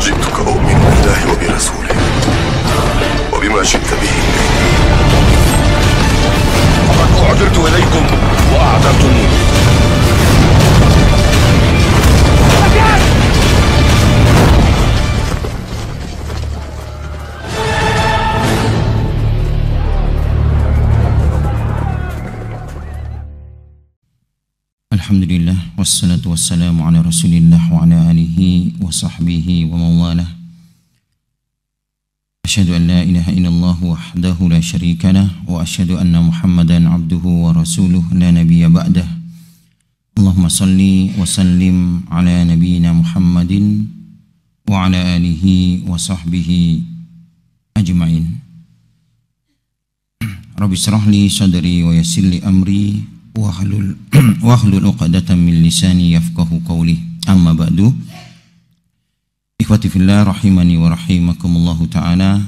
جئتك أؤمن بالله وبرسوله وبما شئت به وقد أعذرت إليكم وأعذرتموني. Alhamdulillah wassalatu wassalamu ala Rasulillah wa ala alihi wa sahbihi wa mawalah. Asyhadu an la ilaha illallah wahdahu la syarika lah wa asyhadu anna Muhammadan abduhu wa rasuluh la nabiyya ba'dah. Allahumma salli wa sallim ala nabiyyina Muhammadin wa ala alihi wa sahbihi ajma'in. Rabbi shrah li sadri wa yassir li amri wahlul 'uqdatam min lisani yafqahu qawli. Amma ba'du. Ikhwati fillah rahimani wa rahimakumullah taala.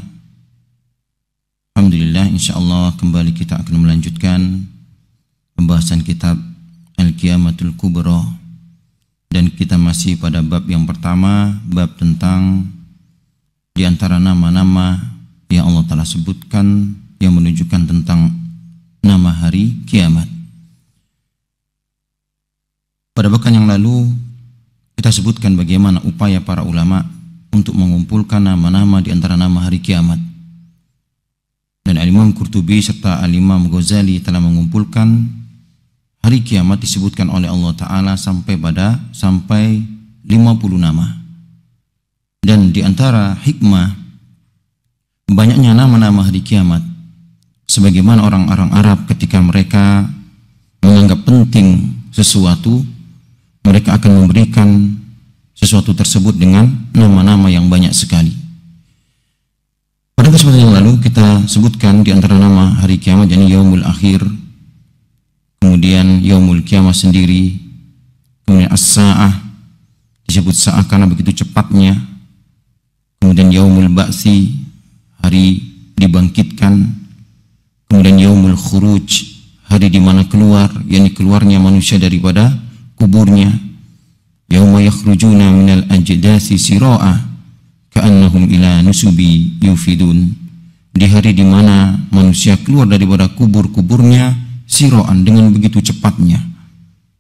Alhamdulillah, insyaallah kembali kita akan melanjutkan pembahasan kitab Al-Qiyamatul Kubra, dan kita masih pada bab yang pertama, bab tentang di antara nama-nama yang Allah Ta'ala sebutkan yang menunjukkan tentang nama hari kiamat. Pada pekan yang lalu kita sebutkan bagaimana upaya para ulama untuk mengumpulkan nama-nama di antara nama hari kiamat. Dan Al-Imam Qurtubi serta Al-Imam Ghazali telah mengumpulkan hari kiamat disebutkan oleh Allah Ta'ala sampai 50 nama. Dan di antara hikmah banyaknya nama-nama hari kiamat, sebagaimana orang-orang Arab ketika mereka menganggap penting sesuatu, mereka akan memberikan sesuatu tersebut dengan nama-nama yang banyak sekali. Pada kesempatan yang lalu kita sebutkan di antara nama hari kiamat, yakni Yaumul Akhir, kemudian Yaumul Qiyamah sendiri, kemudian As-Sa'ah, disebut Sa'ah karena begitu cepatnya, kemudian Yaumul Ba'si, hari dibangkitkan, kemudian Yaumul Khuruj, hari di mana keluar, yakni keluarnya manusia daripada kuburnya. Yauma yakhrujuna minal ajdasi sira'a ka'annahum ila nusubi yufidun, di hari di mana manusia keluar daripada kubur-kuburnya sira'an, dengan begitu cepatnya.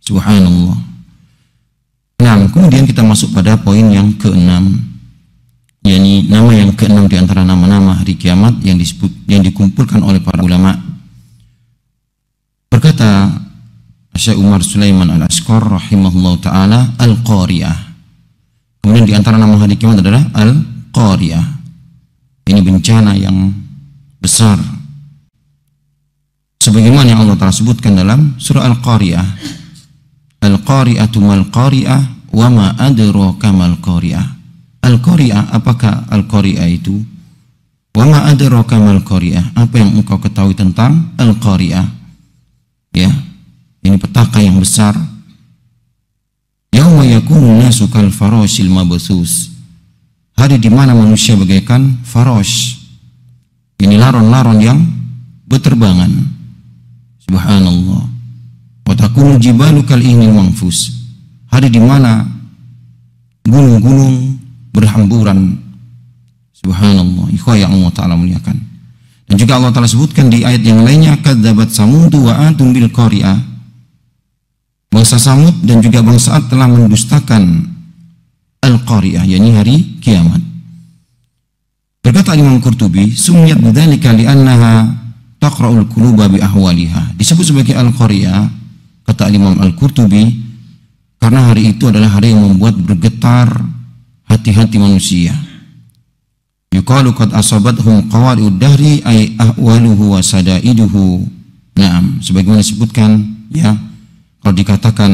Subhanallah. Nah, kemudian kita masuk pada poin yang keenam, yakni nama yang keenam di antara nama-nama hari kiamat yang dikumpulkan oleh para ulama. Berkata Syekh Umar Sulaiman Al-Ashqar rahimahullah ta'ala, Al-Qari'ah. Kemudian di antara nama hari kiamat adalah Al-Qari'ah. Ini bencana yang besar, sebagaimana yang Allah Ta'ala sebutkan dalam surah Al-Qari'ah. Al-Qari'atu mal-Qari'ah wa ma adraka mal-Qari'ah. Al-Qari'ah, apakah Al-Qari'ah itu? Wa ma adraka mal-Qari'ah, apa yang engkau ketahui tentang Al-Qari'ah? Ya, ini petaka yang besar. Yauma yakunu nasu kal farashil mabthus, hari di mana manusia bagaikan farash, ini laron-laron yang berterbangan. Subhanallah. Wa takunu jibalu kal ihnil manfus, hari di mana gunung-gunung berhamburan. Subhanallah. Ikhwah yang Allah Ta'ala muliakan. Dan juga Allah Ta'ala sebutkan di ayat yang lainnya, kadzabat samud wa atum bil qari'ah, bangsa Samud dan juga bangsa Ad telah mendustakan Al-Qari'ah, yakni hari kiamat. Berkata Imam Qurtubi, sumiyat bidzalika li'annaha taqra'ul quluba bi ahwaliha, disebut sebagai Al-Qari'ah, kata Imam Al-Qurtubi, karena hari itu adalah hari yang membuat bergetar hati-hati manusia. Yuqalu qad asabathum qawari'ud dahri ay ahwaluhu wa sadaiduhu. Naam, sebagaimana disebutkan, ya, kalau dikatakan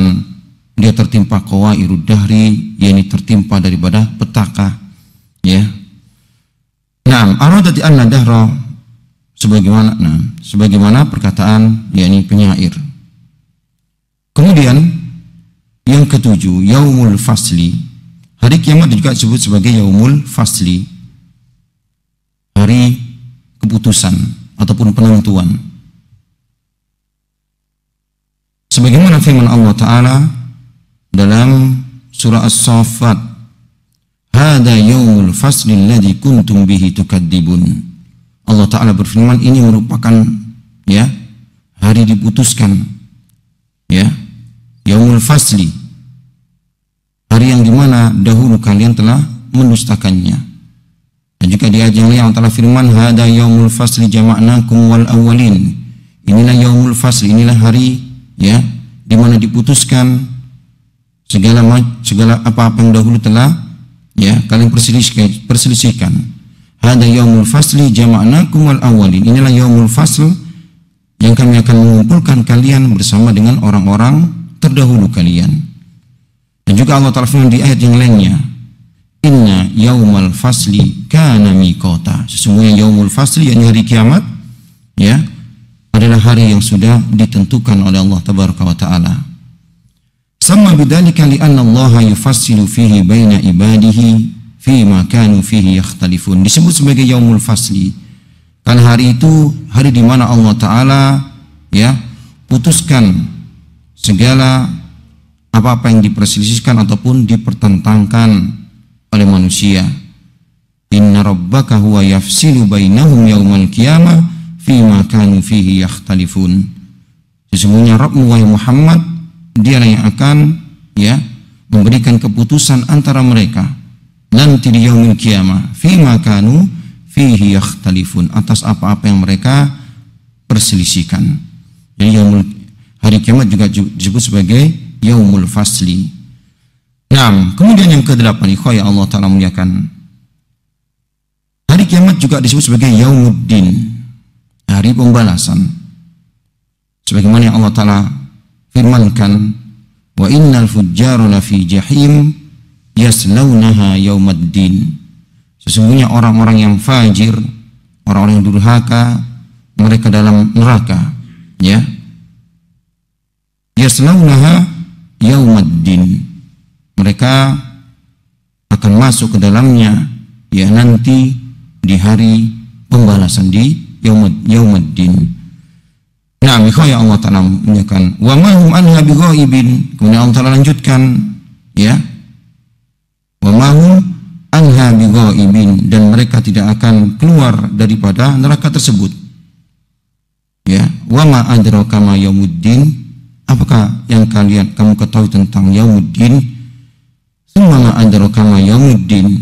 dia tertimpa qawairud dahri, yakni tertimpa daripada petaka, ya. Naam, aradati anna dahra, sebagaimana perkataan, yakni penyair. Kemudian yang ketujuh, Yaumul Fasli, hari kiamat juga disebut sebagai Yaumul Fasli, hari keputusan, ataupun penentuan. Sebagaimana firman Allah Ta'ala dalam surah As-Saffat, "Hada yaumul fasli alladzi kuntum bihi tukadzibun." Allah Ta'ala berfirman, ini merupakan ya hari diputuskan, ya, yaumul fasli, hari yang dimana dahulu kalian telah mendustakannya. Dan juga di ayat yang lain Allah Ta'ala firman, "Hada yaumul fasli jama'nakum wal awwalin." Inilah yaumul fasli, inilah hari ya di mana diputuskan segala apa-apa yang dahulu telah ya kalian perselisihkan. Hada yaumul fasli jama'nakum wal awwalin. Inilah yaumul fasl yang kami akan mengumpulkan kalian bersama dengan orang-orang terdahulu kalian. Dan juga Allah Ta'ala firman di ayat yang lainnya, "Inna yaumal fasli kana miqata." Sesungguhnya yaumul fasli, yakni hari kiamat, ya, adalah hari yang sudah ditentukan oleh Allah Tabaraka wa Ta'ala. Sama bidzalika li'anna Allah yufassilu fihi baina ibadihi fi ma kanu fihi yakhtalifun. Disebut sebagai yaumul fasli karena hari itu hari di mana Allah Ta'ala ya putuskan segala apa-apa yang diperselisihkan ataupun dipertentangkan oleh manusia. Inna rabbaka huwa yafsilu bainahum yaumal qiyamah fima kanu fihi yakhtalifun. Sesungguhnya Rabbmu wahai Muhammad, dialah yang akan ya memberikan keputusan antara mereka nanti di yaumul qiyamah fima kanu fihi yakhtalifun, atas apa-apa yang mereka perselisihkan. Jadi hari kiamat juga disebut sebagai yaumul fasli. Nah, kemudian yang ke-8, ikhwah yang Allah Ta'ala muliakan, hari kiamat juga disebut sebagai yaumuddin, hari pembalasan. Sebagaimana yang Allah Ta'ala firmankan, "Wa innal fujjara lafi jahim yaslaunaha yaumaddin." Sesungguhnya orang-orang yang fajir, orang-orang yang durhaka, mereka dalam neraka, ya, yaslaunaha yaumaddin, mereka akan masuk ke dalamnya ya nanti di hari pembalasan, di yaumaddin. Nah, ikhwah Allah Ta'ala menyatakan, "Wa ma hum anha bighaibin." Kemudian Allah Ta'ala lanjutkan, ya, "Wa ma hum anha bighaibin," dan mereka tidak akan keluar daripada neraka tersebut. Ya, "Wa ma adraka ma yaumuddin." Apakah yang kamu ketahui tentang yaumuddin? Tsumma ma adraka ma yaumuddin,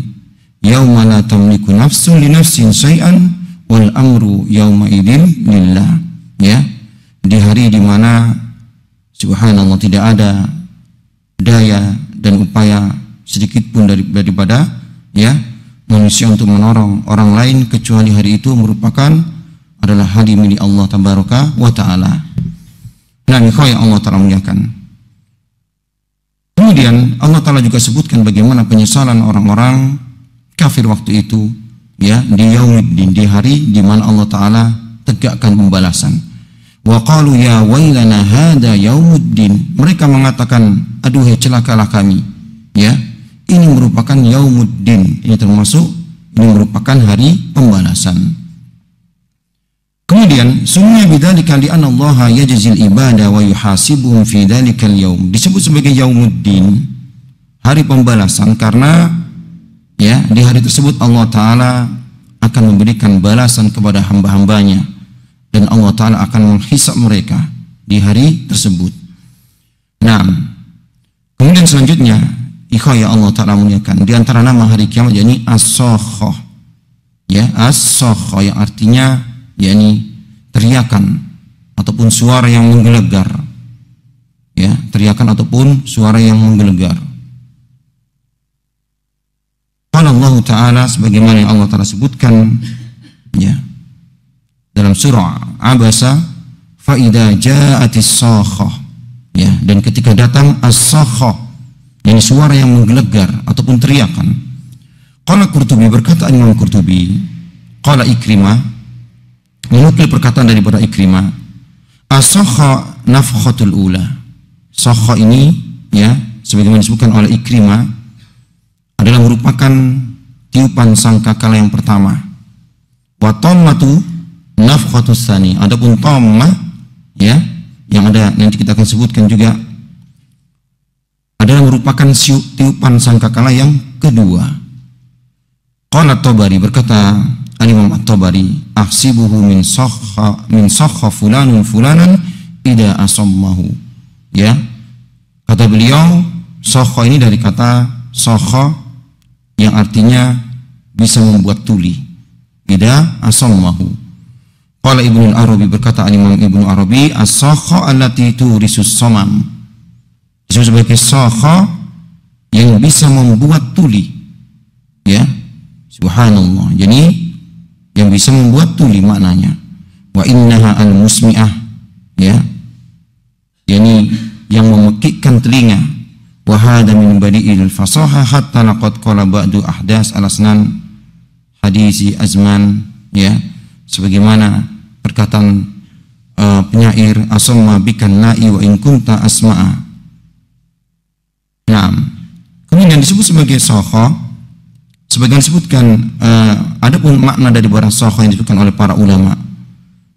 yauma la tamliku nafsun li nafsin syai'an wal amru yauma idzin lillah. Ya, di hari di mana subhanallah tidak ada daya dan upaya sedikit pun daripada ya manusia untuk menolong orang lain kecuali hari itu merupakan adalah hari milik Allah Tabaraka wa Ta'ala. Nah, ikhwah yang Allah Ta'ala muliakan. Kemudian Allah Ta'ala juga sebutkan bagaimana penyesalan orang-orang kafir waktu itu, ya, di yaumuddin, di hari di mana Allah Ta'ala tegakkan pembalasan. Wa qalu ya wailana hada yaumuddin. Mereka mengatakan, aduh celakalah kami, ya, ini merupakan yaumuddin, ini merupakan hari pembalasan. Kemudian summa bidzalika li anna Allah yajzil ibada wa yuhasibuhum fi dzalikal yaum. Disebut sebagai yaumuddin, hari pembalasan, karena ya di hari tersebut Allah Ta'ala akan memberikan balasan kepada hamba-hambanya dan Allah Ta'ala akan menghisab mereka di hari tersebut. Nah, kemudian selanjutnya ikhwah ya Allah Ta'ala muliakan, di antara nama hari kiamat yakni as-sakhah, ya, as-sakhah yang artinya yakni teriakan ataupun suara yang menggelegar, ya, teriakan ataupun suara yang menggelegar. Qala Allah Ta'ala, sebagaimana yang Allah Ta'ala sebutkan ya dalam surah Abasa, fa idza ja'atis sakhah, ya, dan ketika datang as-sakhah, yakni suara yang menggelegar ataupun teriakan. Qala Qurtubi, berkata Imam Qurtubi, qala Ikrimah, menukil perkataan daripada Ikrimah, as-sakha nafkhatul ula. Sakha ini, ya, sebagaimana disebutkan oleh Ikrimah, adalah merupakan tiupan sangkakala yang pertama. Wa tammatu nafkhatus tsani. Adapun tammah ya, yang ada nanti kita akan sebutkan juga adalah merupakan tiupan sangkakala yang kedua. Qala At-Tabari, berkata Al-Imam At-Tabari, ahsibuhu min sakha fulanun fulanan ida asammahu. Ya, kata beliau, sakha ini dari kata sakha yang artinya bisa membuat tuli. Ida asammahu. Qala Ibnu Arabi, berkata Al-Imam Ibnu Arabi, as-sakha allati turisus samam. Disebut sebagai sakha yang bisa membuat tuli. Ya, subhanallah. Jadi yang bisa membuat tuli maknanya. Wa innaha al-musmi'ah, ya, yani yang memekikkan telinga. Wa hada min badi'il fasaha hatta laqad qala ba'du ahdas al-asnan hadisi azman, ya, sebagaimana perkataan penyair, asamma bikan na'i wa in kunta asma'a. Nah, kemudian disebut sebagai sakha, sebagian disebutkan adapun makna dari barang sakha yang disebutkan oleh para ulama.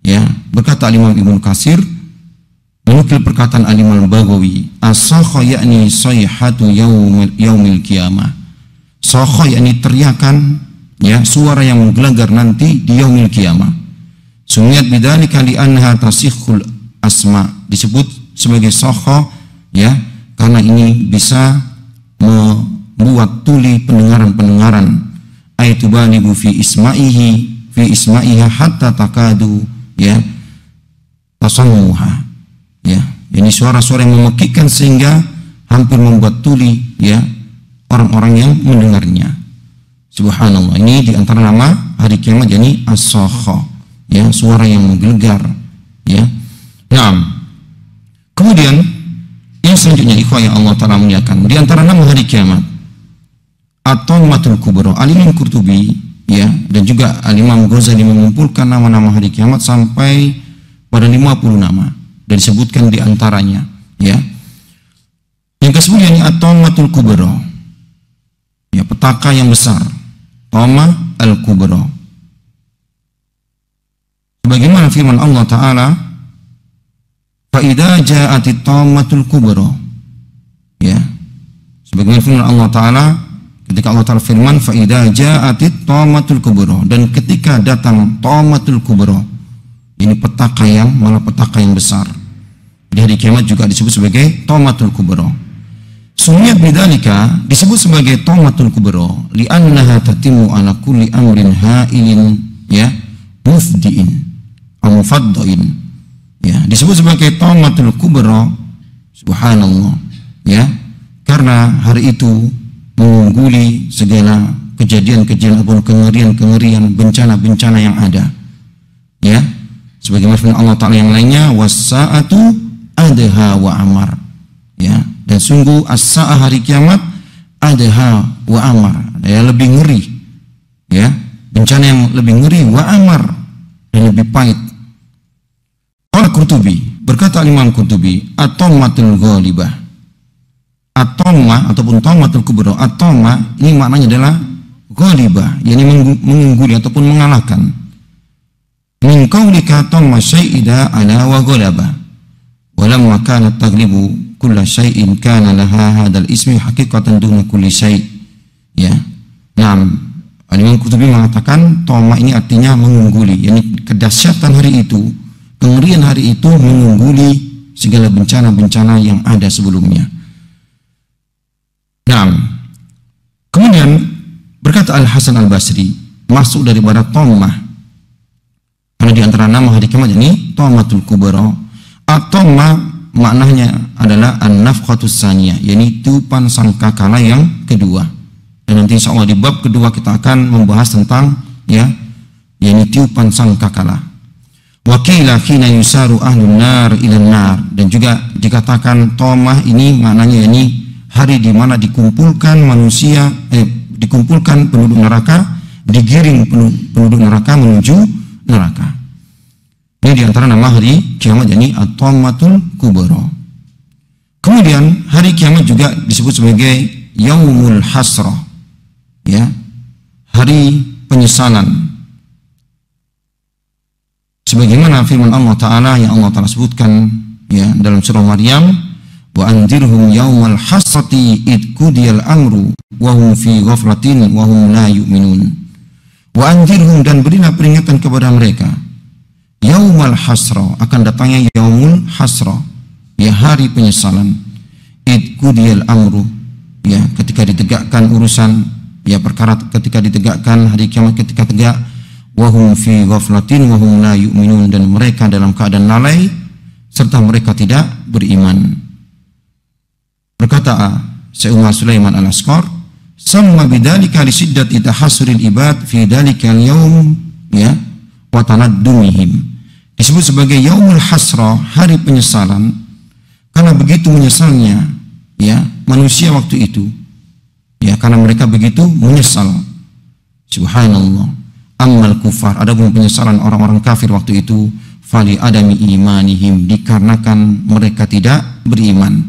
Ya, berkata Imam Ibnu Katsir menukil perkataan Imam Al-Baghawi, as-sakha yakni sayhatu yaumil qiyamah. Sakha yakni teriakan, ya, suara yang menggelegar nanti di yaumil qiyamah. Sumiyat bidzalika li annaha tasikhul asma. Disebut sebagai sakha, ya, karena ini bisa membuat tuli pendengaran-pendengaran. Aitu balighu fi isma'iha hatta takadu, ya, tasammuha. Ya, ini suara-suara yang memekikkan sehingga hampir membuat tuli, ya, orang-orang yang mendengarnya. Subhanallah. Ini di antara nama hari kiamat, yakni as-sakha, ya, suara yang menggelegar, ya. Nah, kemudian yang selanjutnya, ikhwah yang Allah Ta'ala muliakan, di antara nama hari kiamat At-Tammatul Kubra. Al-Imam Qurtubi, ya, dan juga Al-Imam Ghazali mengumpulkan nama-nama hari kiamat sampai pada 50 nama dan disebutkan di antaranya, ya. Yang ke-10 ini At-Tammatul Kubra, ya, petaka yang besar, Tamma al-Kubra. Sebagaimana firman Allah Ta'ala, fa'idha ja'atit tammatul kubra, ya, sebagaimana firman Allah Ta'ala ketika Allah Ta'ala firman fa'idha ja'atit tammatul kubra, dan ketika datang tammatul kubra, ini petaka yang besar. Di hari kiamat juga disebut sebagai tammatul kubra. Sumiyat bidzalika, disebut sebagai tammatul kubra li'annaha tatimu ala kulli amrin ha'ilin, ya, mufdiin atau mufaddain. Ya, disebut sebagai Tammatul Kubra, subhanallah, ya, karena hari itu mengungguli segala kejadian-kejadian ataupun kengerian-kengerian, bencana-bencana yang ada, ya, sebagaimana firman Allah Ta'ala yang lainnya, was-sa'atu adha wa amar, ya, dan sungguh as-sa'ah hari kiamat adha wa amar, ya, lebih ngeri, ya, bencana yang lebih ngeri, wa amar, dan lebih pahit. Al-Qurtubi, berkata Imam Qurtubi, at-tammatul ghalibah. At-tammah ataupun tammatul kubra, at-tammah ini maknanya adalah ghalibah, yakni mengungguli ataupun mengalahkan. Min qaulika tamma syai'ida ala wa ghalaba. Walamma kanat taglibu kulla syai'in kana laha hadzal ismi haqiqatan duna kulli syai'. Ya. Nah, Imam Qurtubi mengatakan tammah ini artinya mengungguli, yakni kedahsyatan hari itu, kengerian hari itu mengungguli segala bencana-bencana yang ada sebelumnya. Nah, kemudian berkata Al-Hasan Al-Basri, masuk daripada tammah, karena di antara nama hari kiamat ini Tammatul Kubra. At-tammah maknanya adalah an-nafkhatus tsaniyah, yakni tiupan sangkakala yang kedua. Dan nanti insyaallah di bab kedua kita akan membahas tentang, ya, yakni tiupan sangkakala. Wakila khina yusaru ahlun nar ilan nar, dan juga dikatakan tammah ini maknanya ini hari di mana dikumpulkan manusia, dikumpulkan penduduk neraka, digiring penduduk neraka menuju neraka. Ini diantara nama hari kiamat, yakni at-tammatul kubra. Kemudian hari kiamat juga disebut sebagai yaumul hasrah, ya, hari penyesalan. Sebagaimana firman Allah Ta'ala yang Allah Ta'ala sebutkan ya dalam surah Maryam, wa anzirhum yaumal hasrati id qudiyal amru wa hum fi ghaflatin wa hum la yu'minun. Wa anzirhum, dan berilah peringatan kepada mereka, yaumal hasra, akan datangnya yaumul hasra, ya hari penyesalan, id qudiyal amru, ya ketika ditegakkan urusan, ya perkara ketika ditegakkan hari kiamat ketika tegak, wa hum fi ghaflatin wa hum la yu'minun, dan mereka dalam keadaan lalai serta mereka tidak beriman. Berkata Syekh Umar Sulaiman Al-Asqar, sama bidzalika li shiddati tahassuril ibad fi dzalika al-yaum ya wa tanaddumihim. Disebut sebagai yaumul hasra, hari penyesalan, karena begitu menyesalnya ya manusia waktu itu, ya karena mereka begitu menyesal. Subhanallah. Ammal kufar, adapun penyesalan orang-orang kafir waktu itu, fali adami imanihim, dikarenakan mereka tidak beriman.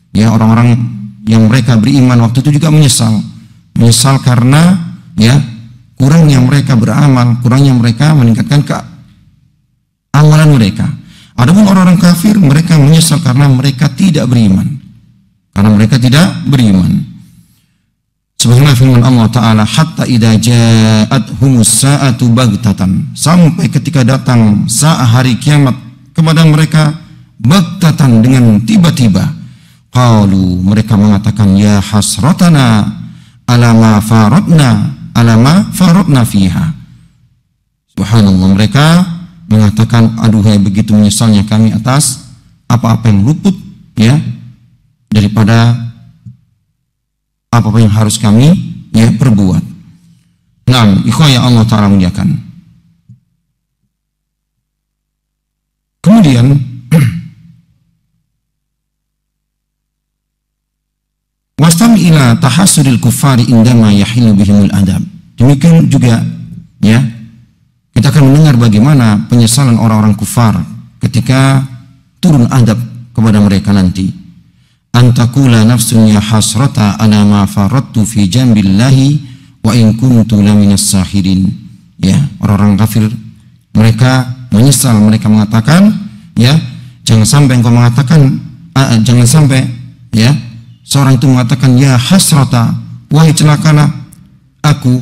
Ya, orang-orang yang mereka beriman waktu itu juga menyesal karena ya kurangnya mereka beramal, kurangnya mereka meningkatkan amalan mereka. Adapun orang-orang kafir, mereka menyesal karena mereka tidak beriman. Sebagaimana firman Allah Ta'ala, hatta idza ja'athumus sa'atu baghtatan, sampai ketika datang saat hari kiamat kepada mereka baghtatan, dengan tiba-tiba. Qalu, mereka mengatakan, ya hasratana ala ma faratna fiha. Subhanallah, mereka mengatakan, aduhai begitu menyesalnya kami atas apa-apa yang luput ya daripada apa yang harus kami ya perbuat. Naam, ikhwan yang Allah Ta'ala muliakan. Kemudian wastami ila tahassuril kuffari indama yahilu bihimul adab. Demikian juga ya kita akan mendengar bagaimana penyesalan orang-orang kufar ketika turun adab kepada mereka nanti. Antakula nafsun ya hasrata ala ma faradtu fi jambillahi wa in kuntu laminas sahirin. Ya, orang-orang kafir mereka menyesal, mereka mengatakan ya, jangan sampai engkau mengatakan jangan sampai ya seorang itu mengatakan, ya hasrata, wahai celakalah aku,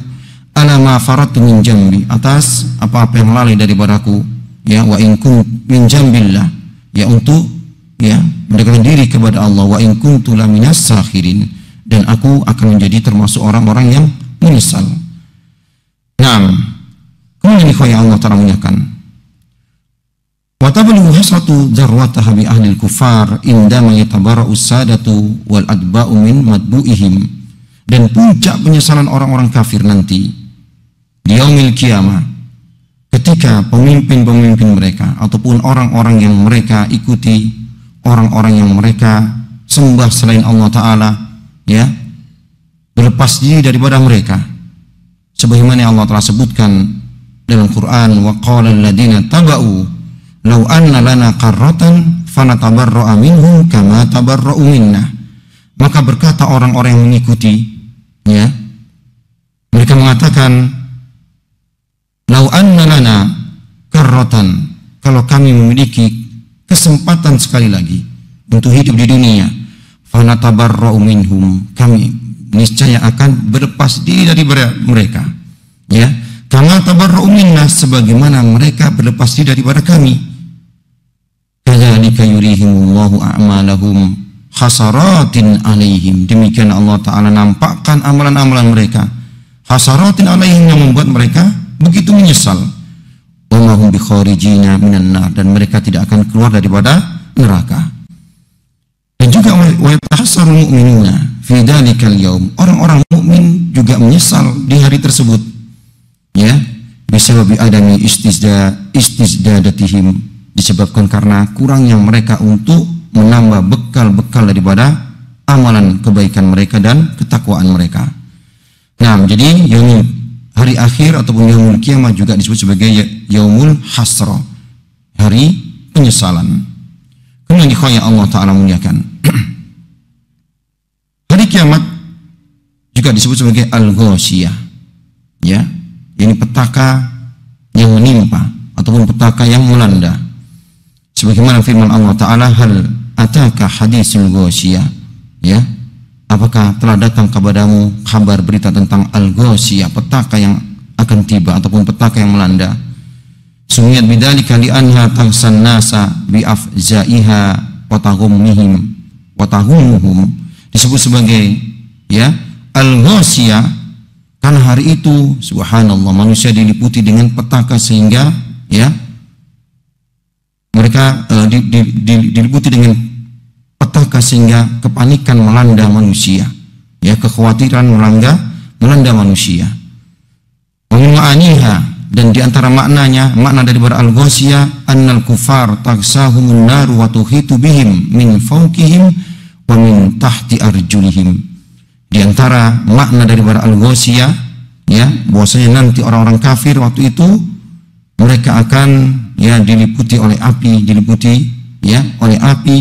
ala ma faradtu min jambi, atas apa-apa yang lalai daripadaku, ya, wa in kuntu min jambillah, ya untuk ya mendekatkan diri kepada Allah, wa in kuntu laminas sakhirin, dan aku akan menjadi termasuk orang-orang yang menyesal. Naam. Kemudian ikhwan yang Allah Ta'ala muliakan, wa tablughu hasratu dzarwataha bi ahli al-kufar indama yatabarra'u sadatu wal adba'u min madbu'ihim, dan puncak penyesalan orang-orang kafir nanti di yaumil qiyamah ketika pemimpin-pemimpin mereka ataupun orang-orang yang mereka ikuti, orang-orang yang mereka sembah selain Allah Ta'ala ya berlepas diri daripada mereka, sebagaimana Allah Ta'ala sebutkan dalam Quran, wa qala alladziina taba'u law anna lana qarratan fanatabarra'a minhum kama tabarra'u minna. Maka berkata orang-orang yang mengikuti ya, mereka mengatakan, law anna lana qarratan, kalau kami memiliki kesempatan sekali lagi untuk hidup di dunia, fanatabarra'u minhum, kami niscaya akan berlepas diri dari mereka ya, kama tabarra'u minna, sebagaimana mereka berlepas diri daripada kami. Kadzalika yurihimullahu a'malahum hasaratin alaihim, demikian Allah Ta'ala nampakkan amalan-amalan mereka hasaratin alaihim, yang membuat mereka begitu menyesal. Wa ma hum bikharijina minan nar, dan mereka tidak akan keluar daripada neraka. Dan juga wa yatahassarul mu'minuna fi dzalikal yaum, orang-orang mukmin juga menyesal di hari tersebut ya, bisababi adami istizdadatihim, disebabkan karena kurangnya mereka untuk menambah bekal-bekal daripada amalan kebaikan mereka dan ketakwaan mereka. Nah, jadi hari akhir ataupun yaumul kiamat juga disebut sebagai yaumul hasra, hari penyesalan. Kemudian ikhwan Allah Ta'ala muliakan, hari kiamat juga disebut sebagai al-ghasyiyah ya, ini petaka yang menimpa ataupun petaka yang melanda. Sebagaimana firman Allah Ta'ala, hal ataka hadisul ghasyiyah, ya, apakah telah datang kepadamu kabar berita tentang al-ghasyiyah, petaka yang akan tiba ataupun petaka yang melanda. Sumiyat bidzalika li'anha tagsan nasa bi'afzaiha wa taghummuhum, disebut sebagai, ya, al-ghasyiyah karena hari itu subhanallah manusia diliputi dengan petaka sehingga, ya, mereka diliputi dengan petaka sehingga kepanikan melanda manusia, ya, kekhawatiran melanda manusia. Wa min ma'aniha, dan di antara maknanya, makna dari al-ghasyiyah, annal kufar tagsahumun nar wa tuhitu bihim min fawqihim wa min tahti arjulihim. Di antara makna dari al-ghasyiyah, ya, bahwasanya nanti orang-orang kafir waktu itu mereka akan, ya, diliputi oleh api, oleh api,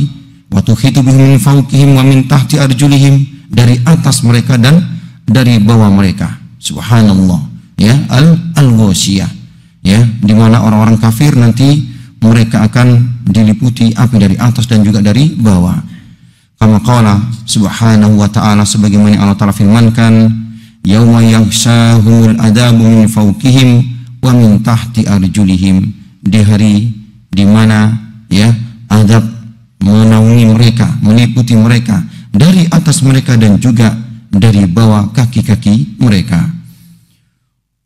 wa tuhitu bihim min fawqihim wa min tahti arjulihim, dari atas mereka dan dari bawah mereka. Subhanallah, ya, al-ghasyiyah, ya, di mana orang-orang kafir nanti mereka akan diliputi api dari atas dan juga dari bawah. Kama qala subhanahu wa ta'ala, sebagaimana Allah Ta'ala firmankan, yauma yaghshahumul adabu min fawqihim wa min tahti arjulihim, di hari di mana, ya, azab menaungi mereka, meliputi mereka dari atas mereka dan juga dari bawah kaki-kaki mereka.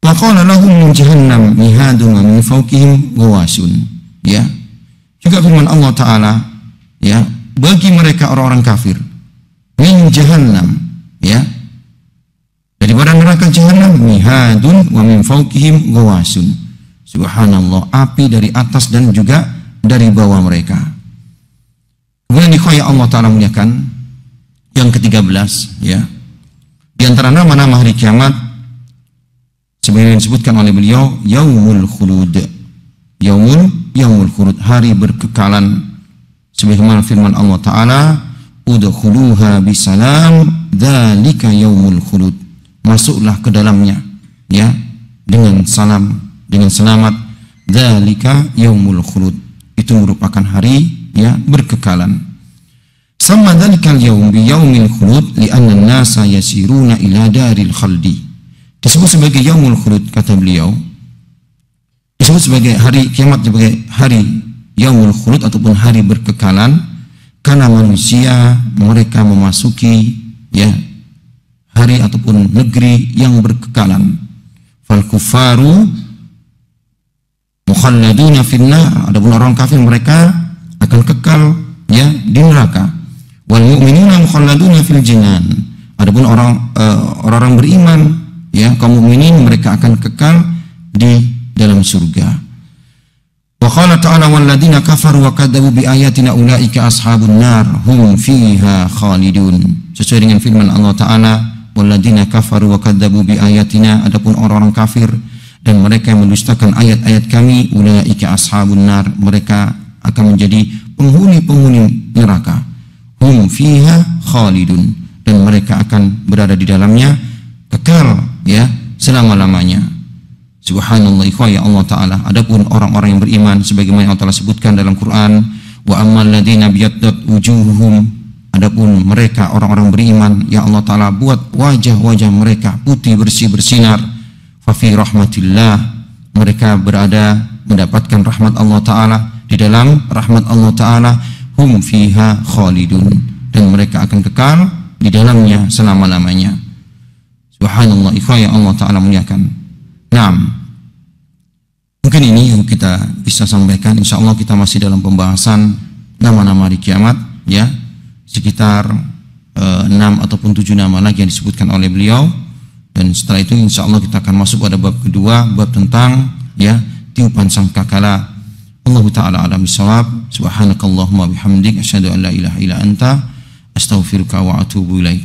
Wa qala lahum min jahannam mihadun wa min fawqihim ghawasun, ya, juga firman Allah Ta'ala, ya, bagi mereka orang-orang kafir, min jahannam, ya, daripada neraka jahannam, mihadun wa min fawqihim ghawasun, subhanallah, api dari atas dan juga dari bawah mereka. Kemudian ikhwah Allah Ta'ala muliakan, yang ke-13, ya, di antara nama-nama hari kiamat sebagaimana disebutkan oleh beliau, yaumul khulud, yaumul khulud, hari berkekalan, sebagaimana firman Allah Ta'ala, udkhuluha bisalam dzalika yaumul khulud, masuklah ke dalamnya, ya, dengan salam, dengan selamat, dzalika yaumul khulud, itu merupakan hari, ya, berkekalan. Sama dzalikal yaum bi yaumil khulud li'anna an-nasa yasiruna ila daril khaldi, disebut sebagai yaumul khulud, kata beliau, disebut sebagai hari kiamat, sebagai hari yaumul khulud ataupun hari berkekalan karena manusia mereka memasuki, ya, hari ataupun negeri yang berkekalan. Fal kufaru mukhalladuna finnar, adapun orang kafir mereka akan kekal, ya, di neraka. Wal mu'minuna mukhalladuna fil jinan, adapun orang-orang beriman, ya, kaum mukminin mereka akan kekal di dalam surga. Wa qala ta'ala walladzina kafaru wa kadzabu bi ayatina ulaika ashabun nar hum fiha khalidun, sesuai dengan firman Allah Ta'ala, walladzina kafaru wa kadzabu bi ayatina, adapun orang-orang kafir dan mereka yang mendustakan ayat-ayat kami, ulaika ashabun nar, mereka akan menjadi penghuni neraka, hum fiha khalidun, dan mereka akan berada di dalamnya kekal, ya, selama-lamanya. Subhanallah, ikhwah ya Allah Ta'ala. Adapun orang-orang yang beriman sebagaimana Allah Ta'ala sebutkan dalam Quran, wa ammal ladzina biyaddat wujuhuhum, adapun mereka orang-orang beriman, ya Allah Ta'ala buat wajah-wajah mereka putih bersih bersinar, fa fi rahmatillah, mereka berada mendapatkan rahmat Allah Ta'ala, di dalam rahmat Allah Ta'ala, hum fiha khalidun, dan mereka akan kekal di dalamnya selama-lamanya. Subhanallah, ikhwah ya Allah Ta'ala muliakan. Nah, mungkin ini yang kita bisa sampaikan. Insya Allah kita masih dalam pembahasan nama-nama hari kiamat, ya, sekitar 6 ataupun 7 nama lagi yang disebutkan oleh beliau, dan setelah itu insya Allah kita akan masuk pada bab kedua, bab tentang, ya, tiupan sangkakala. Allah Ta'ala alam bisawab. Subhanakallahumma bihamdik asyhadu an la ilaha illa anta astaghfiruka wa atubu ilaik.